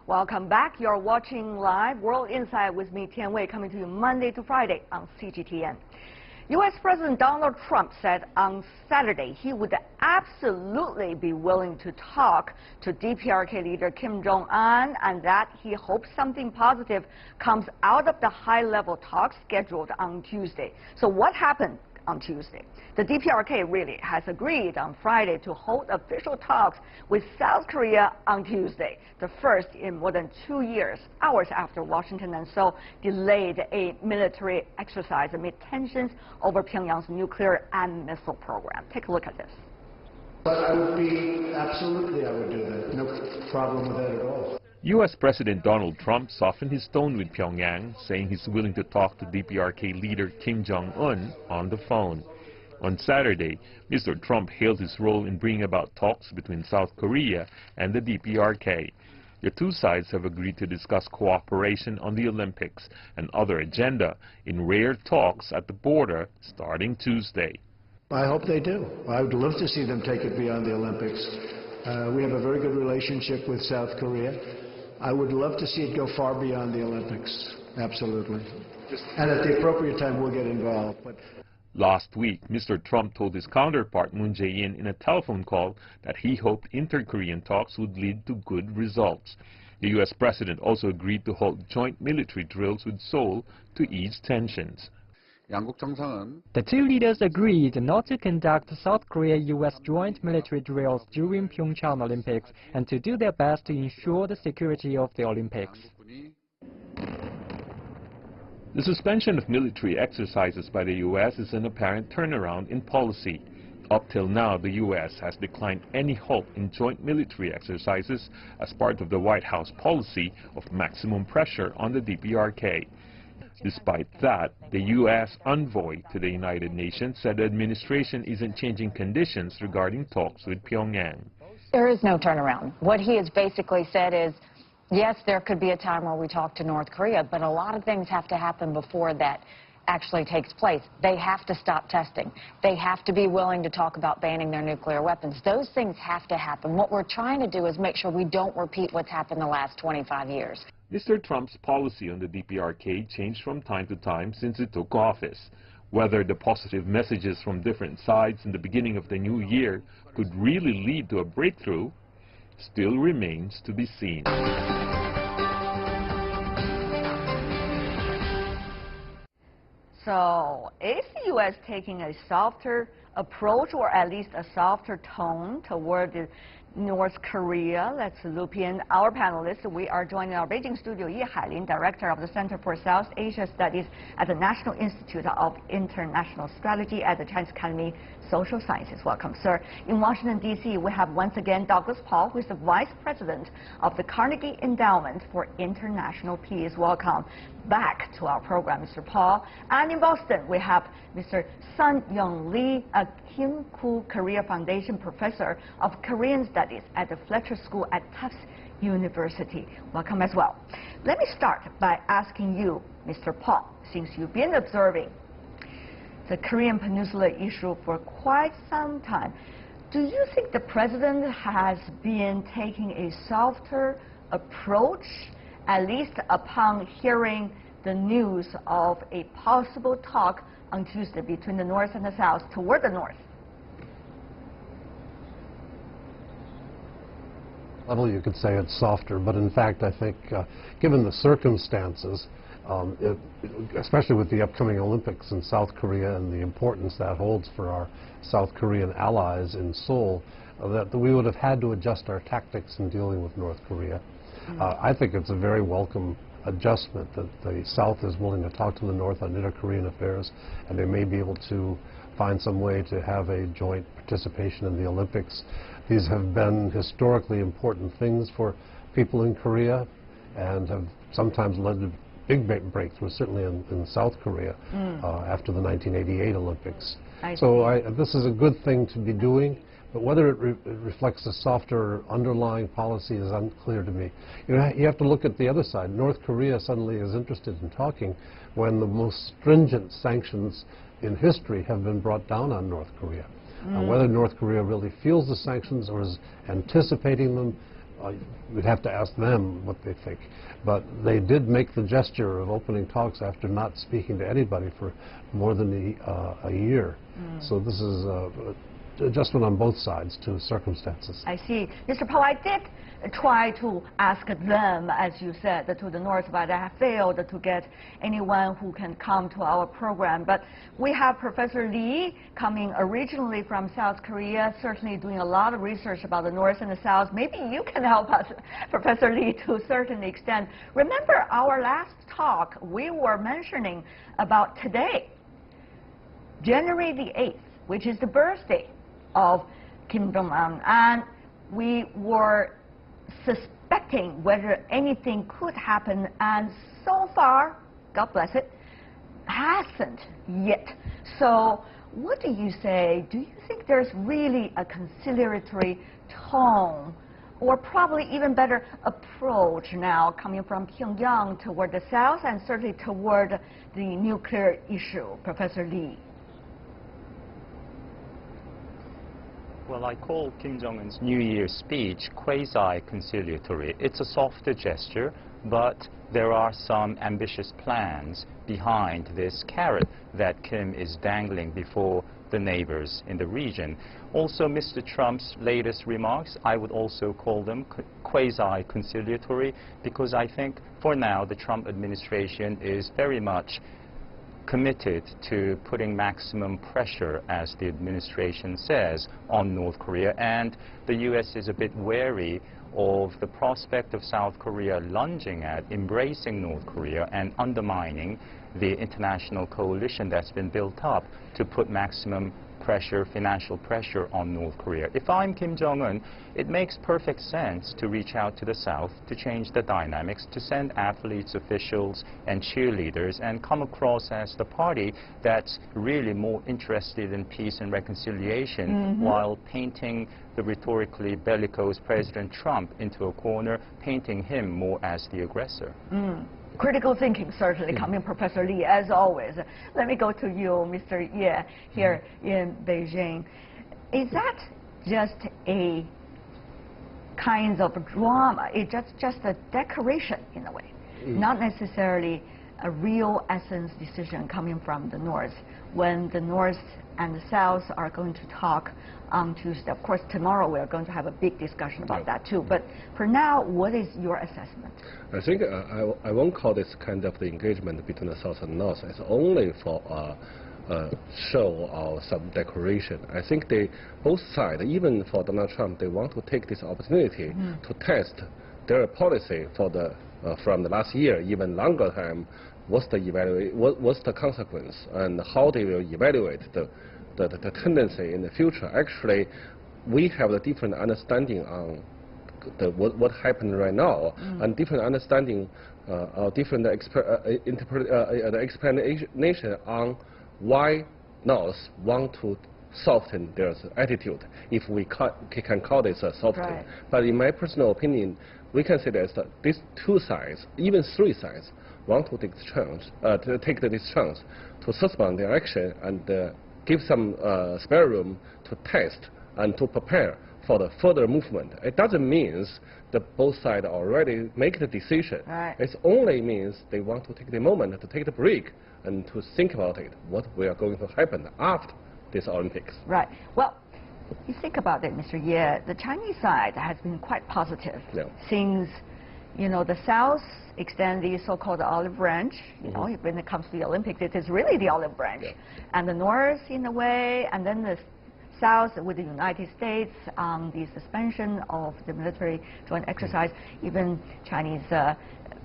Welcome back. You're watching live World Insight with me, Tian Wei, coming to you Monday to Friday on CGTN. U.S. President Donald Trump said on Saturday he would absolutely be willing to talk to DPRK leader Kim Jong Un, and that he hopes something positive comes out of the high-level talks scheduled on Tuesday. So what happened on Tuesday? The DPRK really has agreed on Friday to hold official talks with South Korea on Tuesday, the first in more than 2 years, hours after Washington and Seoul delayed a military exercise amid tensions over Pyongyang's nuclear and missile program. Take a look at this. But I would do that. No problem with that at all. U.S. President Donald Trump softened his tone with Pyongyang, saying he's willing to talk to DPRK leader Kim Jong Un on the phone. On Saturday, Mr. Trump hailed his role in bringing about talks between South Korea and the DPRK. The two sides have agreed to discuss cooperation on the Olympics and other agenda in rare talks at the border starting Tuesday. I hope they do. I would love to see them take it beyond the Olympics. We have a very good relationship with South Korea. I would love to see it go far beyond the Olympics, absolutely. And at the appropriate time, we'll get involved. But last week, Mr. Trump told his counterpart Moon Jae-in in a telephone call that he hoped inter-Korean talks would lead to good results. The U.S. president also agreed to hold joint military drills with Seoul to ease tensions. The two leaders agreed not to conduct South Korea-U.S. joint military drills during Pyeongchang Olympics and to do their best to ensure the security of the Olympics. The suspension of military exercises by the U.S. is an apparent turnaround in policy. Up till now, the U.S. has declined any halt in joint military exercises as part of the White House policy of maximum pressure on the DPRK. Despite that, the U.S. envoy to the United Nations said the administration isn't changing conditions regarding talks with Pyongyang. There is no turnaround. What he has basically said is, yes, there could be a time where we talk to North Korea, but a lot of things have to happen before that actually takes place. They have to stop testing. They have to be willing to talk about banning their nuclear weapons. Those things have to happen. What we're trying to do is make sure we don't repeat what's happened the last 25 years. Mr. Trump's policy on the DPRK changed from time to time since he took office. Whether the positive messages from different sides in the beginning of the new year could really lead to a breakthrough still remains to be seen. So, is the U.S. taking a softer approach or at least a softer tone toward North Korea? Let's loop in our panelists. We are joining our Beijing studio Ye Hailin, Director of the Center for South Asia Studies at the National Institute of International Strategy at the Chinese Academy of Social Sciences. Welcome, sir. In Washington, D.C., we have once again Douglas Paal, who is the Vice President of the Carnegie Endowment for International Peace. Welcome back to our program, Mr. Paal. And in Boston, we have Mr. Sung-Yoon Lee, a Kim Koo-Korea Foundation Professor of Korean Studies at the Fletcher School at Tufts University. Welcome as well. Let me start by asking you, Mr. Paal, since you've been observing the Korean Peninsula issue for quite some time, do you think the president has been taking a softer approach, at least upon hearing the news of a possible talk on Tuesday between the North and the South toward the North? Level, you could say it's softer, but in fact, I think, given the circumstances, especially with the upcoming Olympics in South Korea and the importance that holds for our South Korean allies in Seoul, that we would have had to adjust our tactics in dealing with North Korea. I think it's a very welcome adjustment that the South is willing to talk to the North on inter-Korean affairs, and they may be able to find some way to have a joint participation in the Olympics. These have been historically important things for people in Korea and have sometimes led to big breakthroughs, certainly in South Korea after the 1988 Olympics. This is a good thing to be doing, but whether it reflects a softer underlying policy is unclear to me. You have to look at the other side. North Korea suddenly is interested in talking when the most stringent sanctions in history have been brought down on North Korea. Whether North Korea really feels the sanctions or is anticipating them we'd have to ask them what they think. But they did make the gesture of opening talks after not speaking to anybody for more than a year. So this is adjustment on both sides to circumstances. I see. Mr. Paal, I did try to ask them, as you said, to the north, but I have failed to get anyone who can come to our program. But we have Professor Lee coming originally from South Korea, certainly doing a lot of research about the north and the south. Maybe you can help us, Professor Lee, to a certain extent. Remember our last talk, we were mentioning about today, January the 8th, which is the birthday of Kim Jong Un, and we were suspecting whether anything could happen, and so far, God bless it, hasn't yet. So what do you say? Do you think there's really a conciliatory tone, or probably even better approach now coming from Pyongyang toward the south and certainly toward the nuclear issue, Professor Lee? Well, I call Kim Jong Un's New Year speech quasi-conciliatory. It's a softer gesture, but there are some ambitious plans behind this carrot that Kim is dangling before the neighbors in the region. Also, Mr. Trump's latest remarks, I would also call them quasi-conciliatory, because I think for now the Trump administration is very much committed to putting maximum pressure, as the administration says, on North Korea, and the U.S. is a bit wary of the prospect of South Korea lunging at embracing North Korea and undermining the international coalition that's been built up to put maximum pressure, financial pressure on North Korea. If I'm Kim Jong Un, it makes perfect sense to reach out to the South, to change the dynamics, to send athletes, officials, and cheerleaders, and come across as the party that's really more interested in peace and reconciliation, while painting the rhetorically bellicose President Trump into a corner, painting him more as the aggressor. Critical thinking, certainly, coming Professor Lee, as always. Let me go to you, Mr. Ye, here in Beijing. Is that just a kind of drama? It's just a decoration, in a way, not necessarily a real essence decision coming from the North, when the North and the South are going to talk on Tuesday. Of course, tomorrow we are going to have a big discussion about that too. But for now, what is your assessment? I think I won't call this kind of the engagement between the South and North. It's only for a show or some decoration. I think both sides, even for Donald Trump, they want to take this opportunity to test their policy for from the last year, even longer time. What's the consequence, and how they will evaluate the tendency in the future. Actually, we have a different understanding on what happened right now, and different understanding, different explanation on why North want to soften their attitude, if we can call this a softening. Right. But in my personal opinion, we can say that these two sides, even three sides, want to take this chance to suspend their action and give some spare room to test and to prepare for the further movement. It doesn't mean that both sides already make the decision. Right. It only means they want to take the moment to take the break and to think about it, what we are going to happen after this Olympics. Right. Well, you think about it, Mr. Ye, the Chinese side has been quite positive since, the South extend the so-called olive branch. When it comes to the Olympics, it is really the olive branch. And the North, in a way, and then the South with the United States on the suspension of the military joint exercise. Even Chinese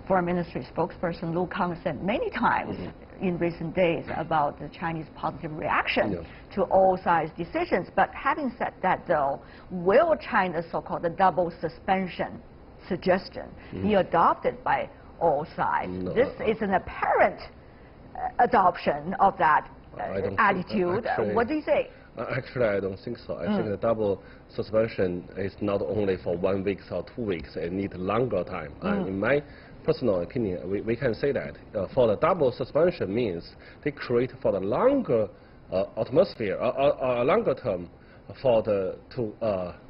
Foreign Ministry spokesperson Lu Kang said many times in recent days about the Chinese positive reaction to all sides' decisions. But having said that, though, will China's so-called double suspension suggestion be adopted by all sides? No, this is an apparent adoption of that attitude. What do you say? Actually, I don't think so. I think the double suspension is not only for 1 week or 2 weeks. It needs longer time. In my personal opinion, we can say that for the double suspension means they create for the longer atmosphere, longer term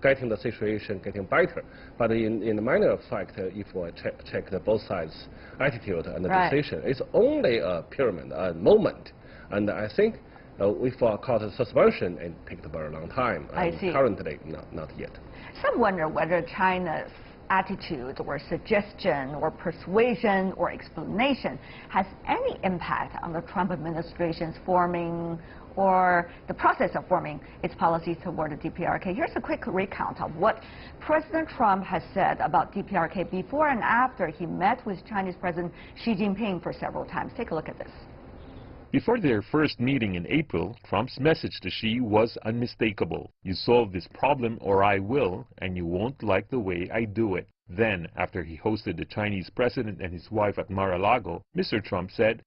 getting the situation getting better. But in the minor fact, if we check the both sides' attitude and the decision, it's only a pyramid, a moment. And I think if we call it suspension, it takes a very long time. I see. Currently, not yet. Some wonder whether China's attitude or suggestion or persuasion or explanation has any impact on the Trump administration's forming or the process of forming its policies toward the DPRK. Here's a quick recount of what President Trump has said about DPRK before and after he met with Chinese President Xi Jinping for several times. Take a look at this. Before their first meeting in April, Trump's message to Xi was unmistakable. You solve this problem or I will, and you won't like the way I do it. Then, after he hosted the Chinese president and his wife at Mar-a-Lago, Mr. Trump said,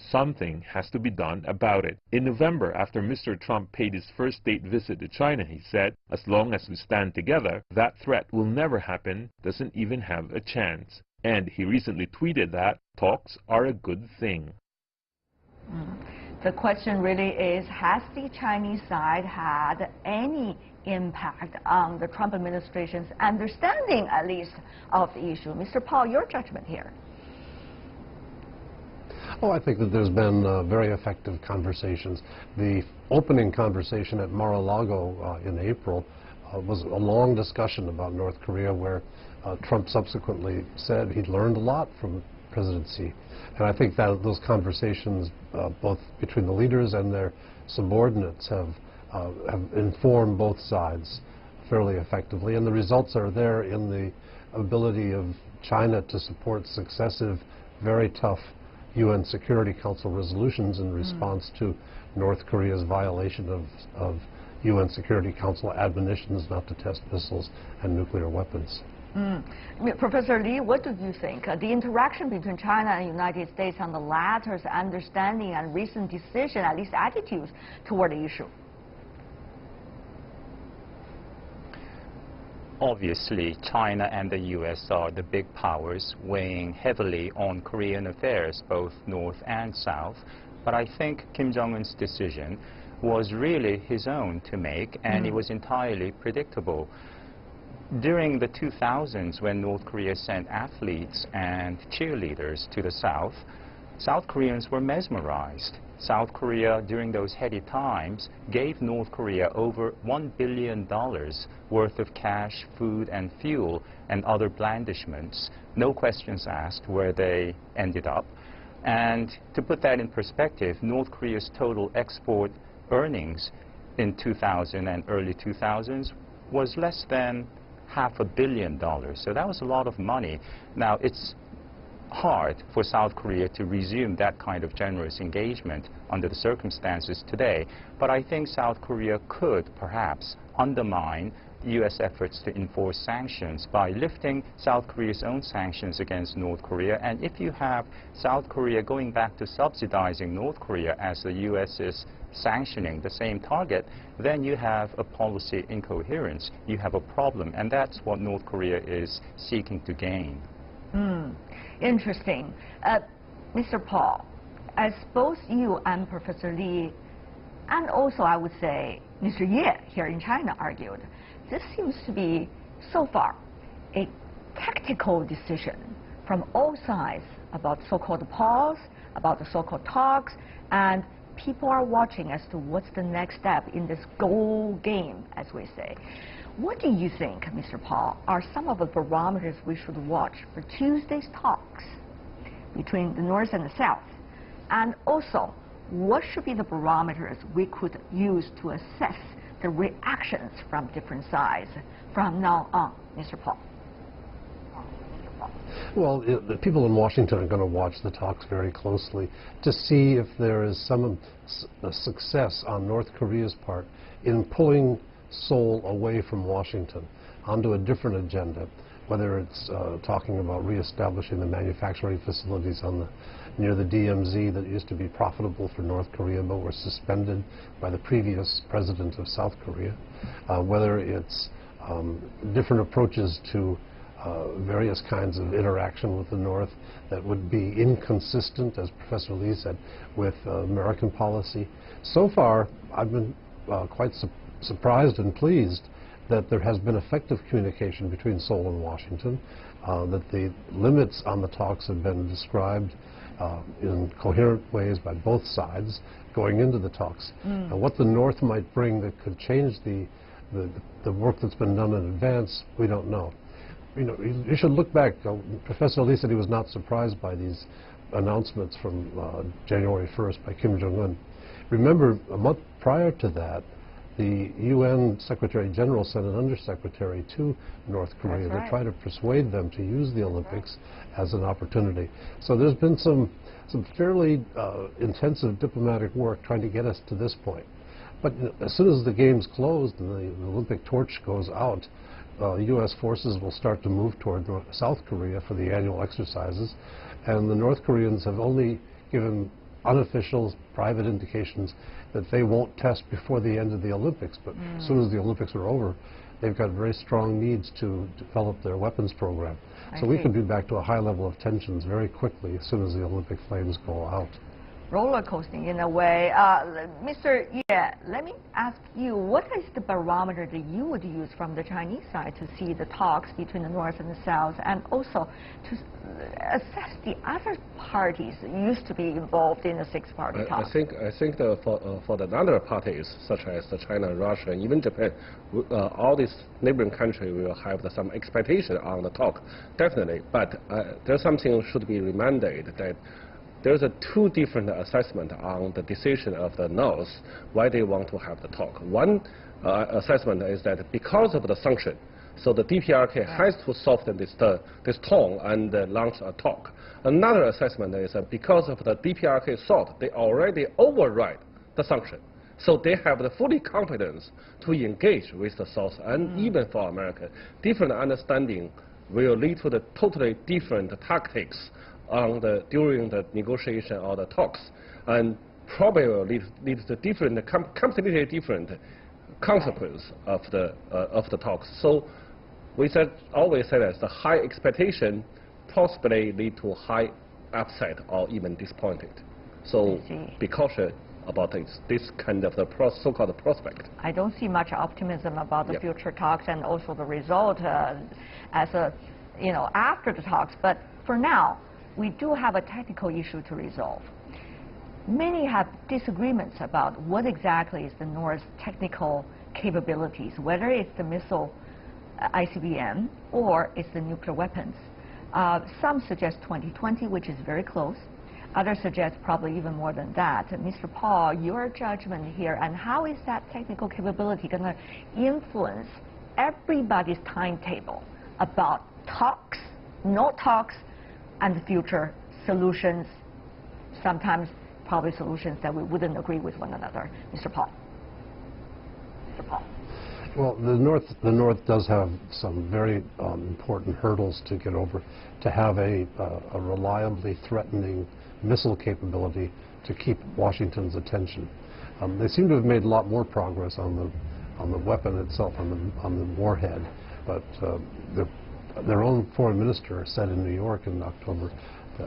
something has to be done about it. In November, after Mr. Trump paid his first state visit to China, he said, as long as we stand together, that threat will never happen, doesn't even have a chance. And he recently tweeted that talks are a good thing. The question really is, has the Chinese side had any impact on the Trump administration's understanding, at least, of the issue? Mr. Paal, your judgment here. Oh, I think that there's been very effective conversations. The opening conversation at Mar-a-Lago in April was a long discussion about North Korea, where Trump subsequently said he'd learned a lot from President Xi. And I think that those conversations, both between the leaders and their subordinates, have informed both sides fairly effectively. And the results are there in the ability of China to support successive, very tough UN Security Council resolutions in response to North Korea's violation of UN Security Council admonitions not to test missiles and nuclear weapons. Professor Lee, what do you think? The interaction between China and the United States on the latter's understanding and recent decision, at least attitudes, toward the issue? Obviously, China and the U.S. are the big powers weighing heavily on Korean affairs, both north and south. But I think Kim Jong Un's decision was really his own to make, and it was entirely predictable. During the 2000s, when North Korea sent athletes and cheerleaders to the South, South Koreans were mesmerized. South Korea, during those heady times, gave North Korea over $1 billion worth of cash, food, and fuel, and other blandishments. No questions asked where they ended up. And to put that in perspective, North Korea's total export earnings in 2000 and early 2000s was less than $500 million. So that was a lot of money. Now, it's hard for South Korea to resume that kind of generous engagement under the circumstances today. But I think South Korea could perhaps undermine U.S. efforts to enforce sanctions by lifting South Korea's own sanctions against North Korea. And if you have South Korea going back to subsidizing North Korea as the U.S. is sanctioning the same target, then you have a policy incoherence. You have a problem, and that's what North Korea is seeking to gain. Interesting. Mr. Paal, as both you and Professor Lee, and also I would say Mr. Ye here in China argued, this seems to be, so far, a tactical decision from all sides about so-called pause, about the so-called talks, and people are watching as to what's the next step in this goal game, as we say. What do you think, Mr. Paal, are some of the barometers we should watch for Tuesday's talks between the North and the South? And also, what should be the barometers we could use to assess the reactions from different sides from now on, Mr. Paal? Well, the people in Washington are going to watch the talks very closely to see if there is some success on North Korea's part in pulling Seoul away from Washington onto a different agenda, whether it's talking about reestablishing the manufacturing facilities near the DMZ that used to be profitable for North Korea but were suspended by the previous president of South Korea, whether it's different approaches to various kinds of interaction with the North that would be inconsistent, as Professor Lee said, with American policy. So far, I've been quite surprised and pleased that there has been effective communication between Seoul and Washington, that the limits on the talks have been described in coherent ways by both sides going into the talks. And what the North might bring that could change the work that's been done in advance, we don't know. You know, you should look back. Professor Lee said he was not surprised by these announcements from January 1st by Kim Jong Un. Remember, a month prior to that, the UN Secretary General sent an undersecretary to North Korea to try to persuade them to use the Olympics as an opportunity. So there's been some fairly intensive diplomatic work trying to get us to this point. But you know, as soon as the games closed and the Olympic torch goes out, U.S. forces will start to move toward South Korea for the annual exercises, and the North Koreans have only given unofficial, private indications that they won't test before the end of the Olympics. But as soon as the Olympics are over, they've got very strong needs to develop their weapons program. So we could be back to a high level of tensions very quickly as soon as the Olympic flames go out. Roller coasting in a way. Mr. Ye, let me ask you, what is the barometer that you would use from the Chinese side to see the talks between the North and the South, and also to assess the other parties that used to be involved in the six-party talks? I think for the other parties, such as China, Russia, and even Japan, all these neighboring countries will have some expectation on the talk, definitely. But there's something should be reminded that there's two different assessments on the decision of the North why they want to have the talk. One assessment is that because of the sanction, so the DPRK has to soften this tone and launch a talk. Another assessment is that because of the DPRK thought they already override the sanction, so they have the fully confidence to engage with the South, and even for America, different understanding will lead to the totally different tactics during the negotiation or the talks, and probably will lead to different, completely different consequence of the talks. So we always said that the high expectation possibly lead to high upset or even disappointed. So be cautious about this kind of the so-called prospect. I don't see much optimism about the future talks and also the result as a, you know, after the talks. But for now, we do have a technical issue to resolve. Many have disagreements about what exactly is the North's technical capabilities, whether it's the missile ICBM or it's the nuclear weapons. Some suggest 2020, which is very close. Others suggest probably even more than that. Mr. Paal, your judgment here, and how is that technical capability going to influence everybody's timetable about talks, no talks, and the future solutions, sometimes probably solutions that we wouldn't agree with one another? Mr. Paal. Mr. Paal. Well, the North does have some very important hurdles to get over. To have a reliably threatening missile capability to keep Washington's attention. They seem to have made a lot more progress on the weapon itself, on the warhead, but their own foreign minister said in New York in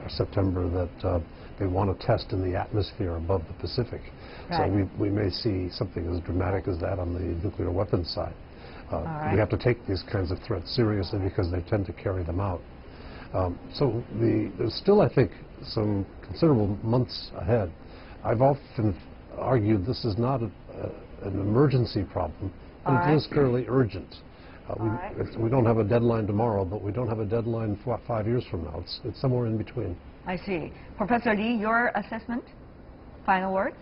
September that they want to test in the atmosphere above the Pacific. Right. So we may see something as dramatic as that on the nuclear weapons side. We have to take these kinds of threats seriously because they tend to carry them out. So there's still, I think, some considerable months ahead. I've often argued this is not an emergency problem, but it is fairly urgent. We don't have a deadline tomorrow, but we don't have a deadline 5 years from now. It's somewhere in between. I see. Professor Lee, your assessment? Final words?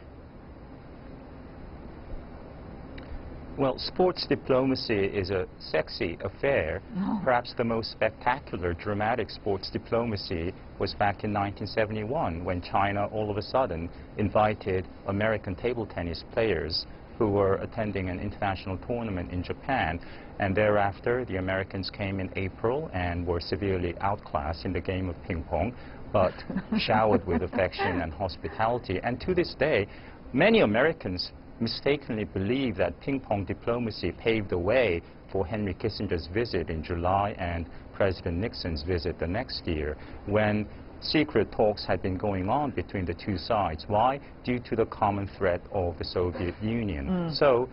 Well, sports diplomacy is a sexy affair. Perhaps the most spectacular, dramatic sports diplomacy was back in 1971 when China all of a sudden invited American table tennis players who were attending an international tournament in Japan, and thereafter the Americans came in April and were severely outclassed in the game of ping pong, but showered with affection and hospitality. And to this day, many Americans mistakenly believe that ping pong diplomacy paved the way for Henry Kissinger's visit in July and President Nixon's visit the next year, when secret talks had been going on between the two sides. Why? Due to the common threat of the Soviet Union. So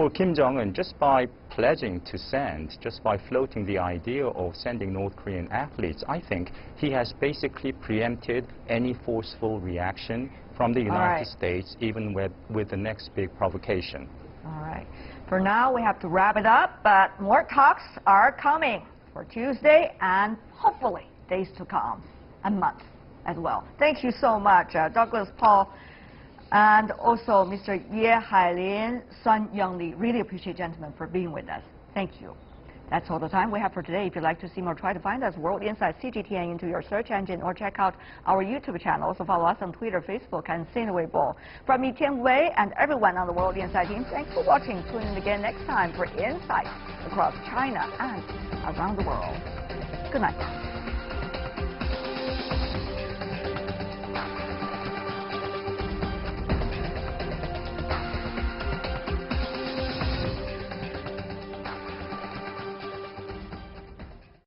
for Kim Jong Un, just by pledging to send, just by floating the idea of sending North Korean athletes, I think he has basically preempted any forceful reaction from the United States, even with the next big provocation. All right. For now, we have to wrap it up, but more talks are coming for Tuesday and hopefully days to come and months as well. Thank you so much, Douglas, Paal, and also Mr. Ye Hailin, Sung-Yoon Lee. Really appreciate, gentlemen, for being with us. Thank you. That's all the time we have for today. If you'd like to see more, try to find us World Insight CGTN into your search engine or check out our YouTube channel. Also follow us on Twitter, Facebook, and Sina Weibo. From me, Tian Wei, and everyone on the World Insight team, thanks for watching. Tune in again next time for insights across China and around the world. Good night.